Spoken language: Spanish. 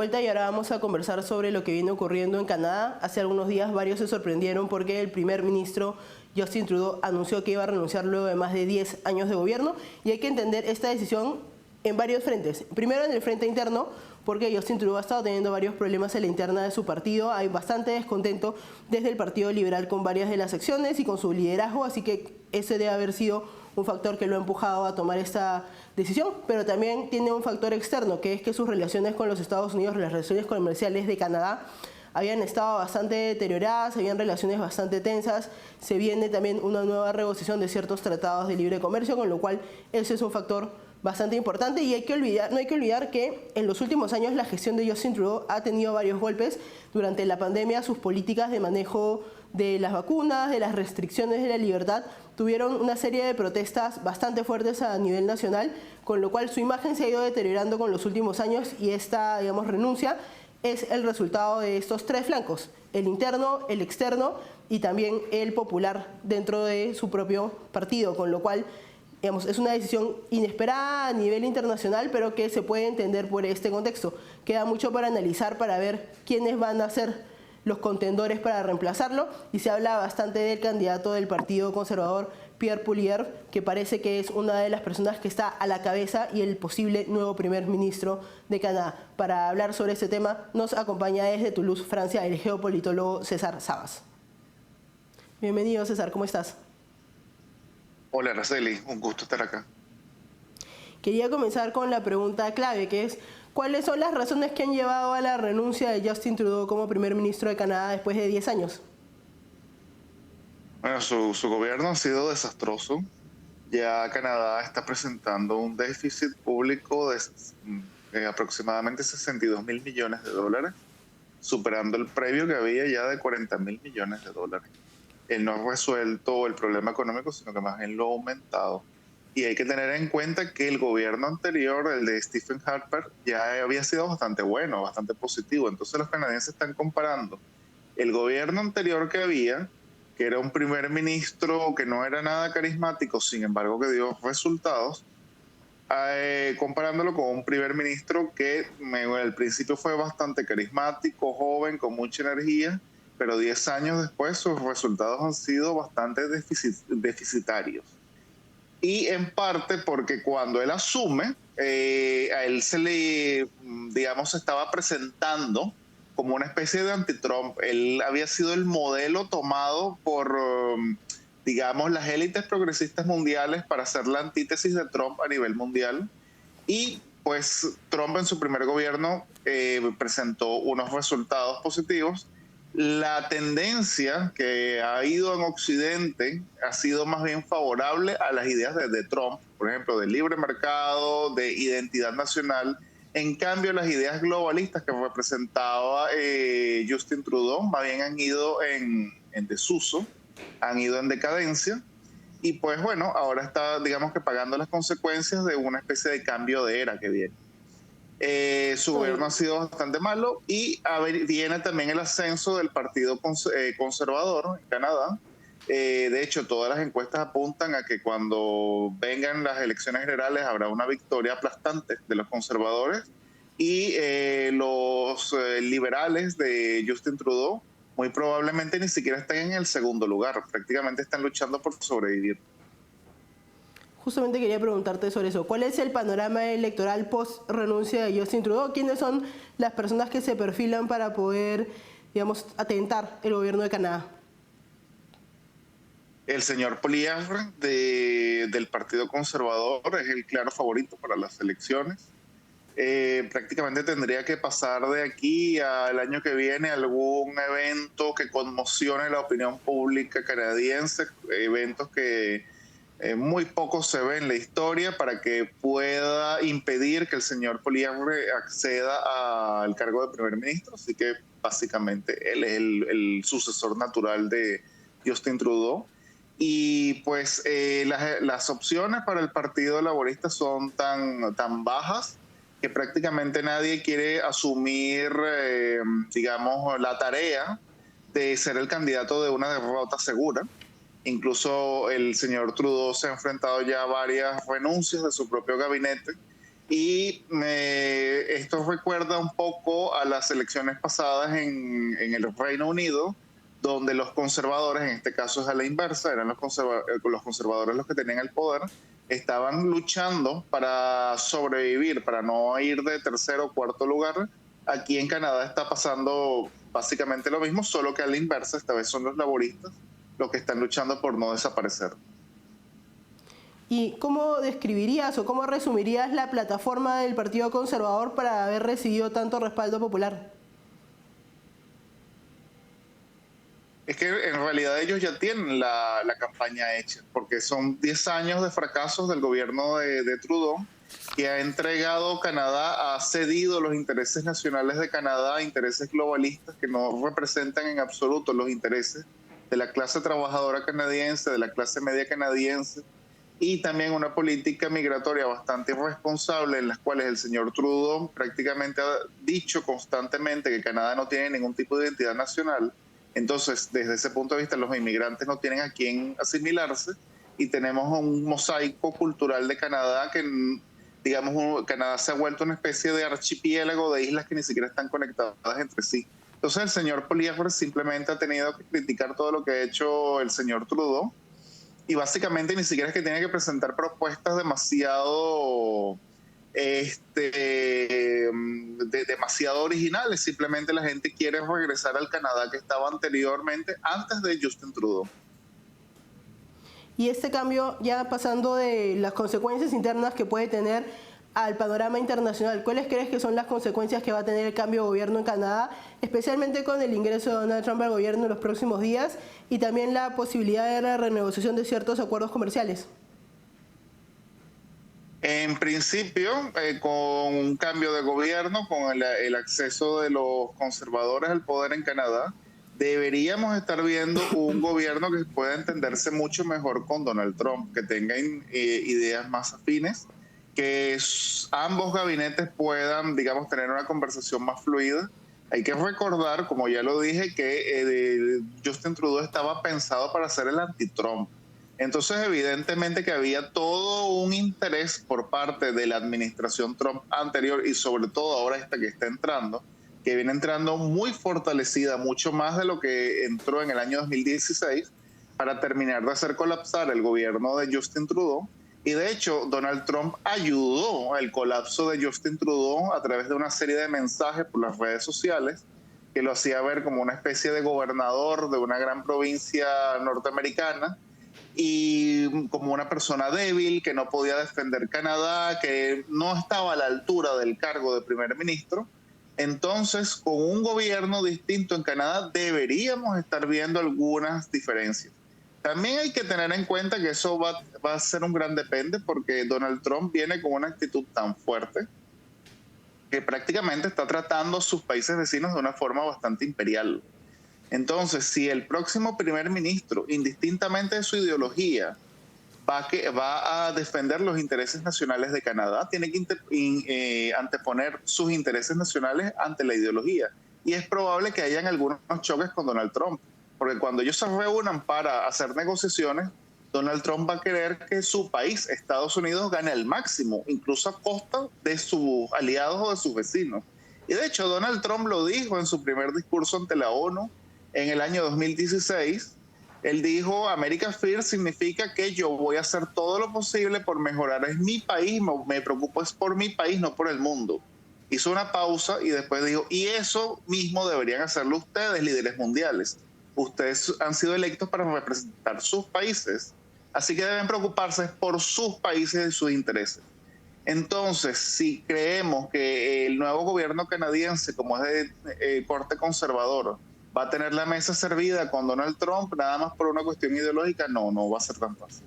vuelta y ahora vamos a conversar sobre lo que viene ocurriendo en Canadá. Hace algunos días varios se sorprendieron porque el primer ministro Justin Trudeau anunció que iba a renunciar luego de más de 10 años de gobierno, y hay que entender esta decisión en varios frentes. Primero, en el frente interno, porque Justin Trudeau ha estado teniendo varios problemas en la interna de su partido. Hay bastante descontento desde el Partido Liberal con varias de las secciones y con su liderazgo, así que ese debe haber sido un factor que lo ha empujado a tomar esta decisión. Pero también tiene un factor externo, que es que sus relaciones con los Estados Unidos, las relaciones comerciales de Canadá, habían estado bastante deterioradas, habían relaciones bastante tensas. Se viene también una nueva negociación de ciertos tratados de libre comercio, con lo cual ese es un factor bastante importante. Y no hay que olvidar que en los últimos años la gestión de Justin Trudeau ha tenido varios golpes. Durante la pandemia, sus políticas de manejo de las vacunas, de las restricciones de la libertad, tuvieron una serie de protestas bastante fuertes a nivel nacional, con lo cual su imagen se ha ido deteriorando con los últimos años, y esta, digamos, renuncia es el resultado de estos tres flancos: el interno, el externo y también el popular dentro de su propio partido, con lo cual, digamos, es una decisión inesperada a nivel internacional, pero que se puede entender por este contexto. Queda mucho para analizar, para ver quiénes van a ser los contendores para reemplazarlo, y se habla bastante del candidato del Partido Conservador, Pierre Poilievre, que parece que es una de las personas que está a la cabeza y el posible nuevo primer ministro de Canadá. Para hablar sobre este tema nos acompaña desde Toulouse, Francia, el geopolitólogo César Sabas. Bienvenido, César, ¿cómo estás? Hola, Araceli, un gusto estar acá. Quería comenzar con la pregunta clave, que es: ¿cuáles son las razones que han llevado a la renuncia de Justin Trudeau como primer ministro de Canadá después de 10 años? Bueno, su gobierno ha sido desastroso. Ya Canadá está presentando un déficit público de aproximadamente 62.000 millones de dólares, superando el previo que había ya de 40.000 millones de dólares. Él no ha resuelto el problema económico, sino que más bien lo ha aumentado. Y hay que tener en cuenta que el gobierno anterior, el de Stephen Harper, ya había sido bastante bueno, bastante positivo. Entonces los canadienses están comparando el gobierno anterior que había, que era un primer ministro que no era nada carismático, sin embargo que dio resultados, comparándolo con un primer ministro que al principio fue bastante carismático, joven, con mucha energía, pero 10 años después sus resultados han sido bastante deficitarios. Y en parte porque cuando él asume, a él se le, digamos, estaba presentando como una especie de anti-Trump. Él había sido el modelo tomado por, digamos, las élites progresistas mundiales para hacer la antítesis de Trump a nivel mundial. Y pues Trump en su primer gobierno presentó unos resultados positivos. La tendencia que ha ido en Occidente ha sido más bien favorable a las ideas de Trump, por ejemplo, de libre mercado, de identidad nacional. En cambio, las ideas globalistas que representaba Justin Trudeau más bien han ido en desuso, han ido en decadencia. Y pues bueno, ahora está, digamos que pagando las consecuencias de una especie de cambio de era que viene. Su gobierno ha sido bastante malo, y viene también el ascenso del Partido Conservador en Canadá. De hecho, todas las encuestas apuntan a que cuando vengan las elecciones generales habrá una victoria aplastante de los conservadores, y los liberales de Justin Trudeau muy probablemente ni siquiera estén en el segundo lugar, prácticamente están luchando por sobrevivir. Justamente quería preguntarte sobre eso. ¿Cuál es el panorama electoral post renuncia de Justin Trudeau? ¿Quiénes son las personas que se perfilan para poder, digamos, atentar el gobierno de Canadá? El señor Poilievre del Partido Conservador es el claro favorito para las elecciones. Prácticamente tendría que pasar de aquí al año que viene algún evento que conmocione la opinión pública canadiense, eventos que muy poco se ve en la historia, para que pueda impedir que el señor Poilievre acceda al cargo de primer ministro. Así que básicamente él es el sucesor natural de Justin Trudeau. Y pues las opciones para el Partido Laborista son tan bajas que prácticamente nadie quiere asumir, digamos, la tarea de ser el candidato de una derrota segura. Incluso el señor Trudeau se ha enfrentado ya a varias renuncias de su propio gabinete, Y esto recuerda un poco a las elecciones pasadas en el Reino Unido, donde los conservadores, en este caso es a la inversa, eran los conservadores los que tenían el poder, estaban luchando para sobrevivir, para no ir de tercero o cuarto lugar. Aquí en Canadá está pasando básicamente lo mismo, solo que a la inversa, esta vez son los laboristas los que están luchando por no desaparecer. ¿Y cómo describirías o cómo resumirías la plataforma del Partido Conservador para haber recibido tanto respaldo popular? Es que en realidad ellos ya tienen la campaña hecha, porque son 10 años de fracasos del gobierno de Trudeau, que ha entregado Canadá, ha cedido los intereses nacionales de Canadá a intereses globalistas que no representan en absoluto los intereses de la clase trabajadora canadiense, de la clase media canadiense, y también una política migratoria bastante irresponsable en las cuales el señor Trudeau prácticamente ha dicho constantemente que Canadá no tiene ningún tipo de identidad nacional. Entonces, desde ese punto de vista, los inmigrantes no tienen a quién asimilarse y tenemos un mosaico cultural de Canadá que, digamos, Canadá se ha vuelto una especie de archipiélago de islas que ni siquiera están conectadas entre sí. Entonces, el señor Poilievre simplemente ha tenido que criticar todo lo que ha hecho el señor Trudeau y básicamente ni siquiera es que tiene que presentar propuestas demasiado demasiado originales, simplemente la gente quiere regresar al Canadá que estaba anteriormente, antes de Justin Trudeau. Y este cambio, ya pasando de las consecuencias internas que puede tener al panorama internacional, ¿cuáles crees que son las consecuencias que va a tener el cambio de gobierno en Canadá, especialmente con el ingreso de Donald Trump al gobierno en los próximos días y también la posibilidad de la renegociación de ciertos acuerdos comerciales? En principio, con un cambio de gobierno, con el acceso de los conservadores al poder en Canadá, deberíamos estar viendo un gobierno que pueda entenderse mucho mejor con Donald Trump, que tenga ideas más afines, que ambos gabinetes puedan, digamos, tener una conversación más fluida. Hay que recordar, como ya lo dije, que Justin Trudeau estaba pensado para ser el anti-Trump. Entonces, evidentemente que había todo un interés por parte de la administración Trump anterior y sobre todo ahora esta que está entrando, que viene entrando muy fortalecida, mucho más de lo que entró en el año 2016, para terminar de hacer colapsar el gobierno de Justin Trudeau. Y de hecho, Donald Trump ayudó al colapso de Justin Trudeau a través de una serie de mensajes por las redes sociales que lo hacía ver como una especie de gobernador de una gran provincia norteamericana y como una persona débil que no podía defender Canadá, que no estaba a la altura del cargo de primer ministro. Entonces, con un gobierno distinto en Canadá deberíamos estar viendo algunas diferencias. También hay que tener en cuenta que eso va a ser un gran depende porque Donald Trump viene con una actitud tan fuerte que prácticamente está tratando a sus países vecinos de una forma bastante imperial. Entonces, si el próximo primer ministro, indistintamente de su ideología, va a defender los intereses nacionales de Canadá, tiene que anteponer sus intereses nacionales ante la ideología. Y es probable que hayan algunos choques con Donald Trump, porque cuando ellos se reúnan para hacer negociaciones, Donald Trump va a querer que su país, Estados Unidos, gane al máximo, incluso a costa de sus aliados o de sus vecinos. Y de hecho, Donald Trump lo dijo en su primer discurso ante la ONU en el año 2016. Él dijo, America First significa que yo voy a hacer todo lo posible por mejorar. Es mi país, me preocupo es por mi país, no por el mundo. Hizo una pausa y después dijo, y eso mismo deberían hacerlo ustedes, líderes mundiales. Ustedes han sido electos para representar sus países, así que deben preocuparse por sus países y sus intereses. Entonces, si creemos que el nuevo gobierno canadiense, como es de corte conservador, va a tener la mesa servida con Donald Trump nada más por una cuestión ideológica, no va a ser tan fácil.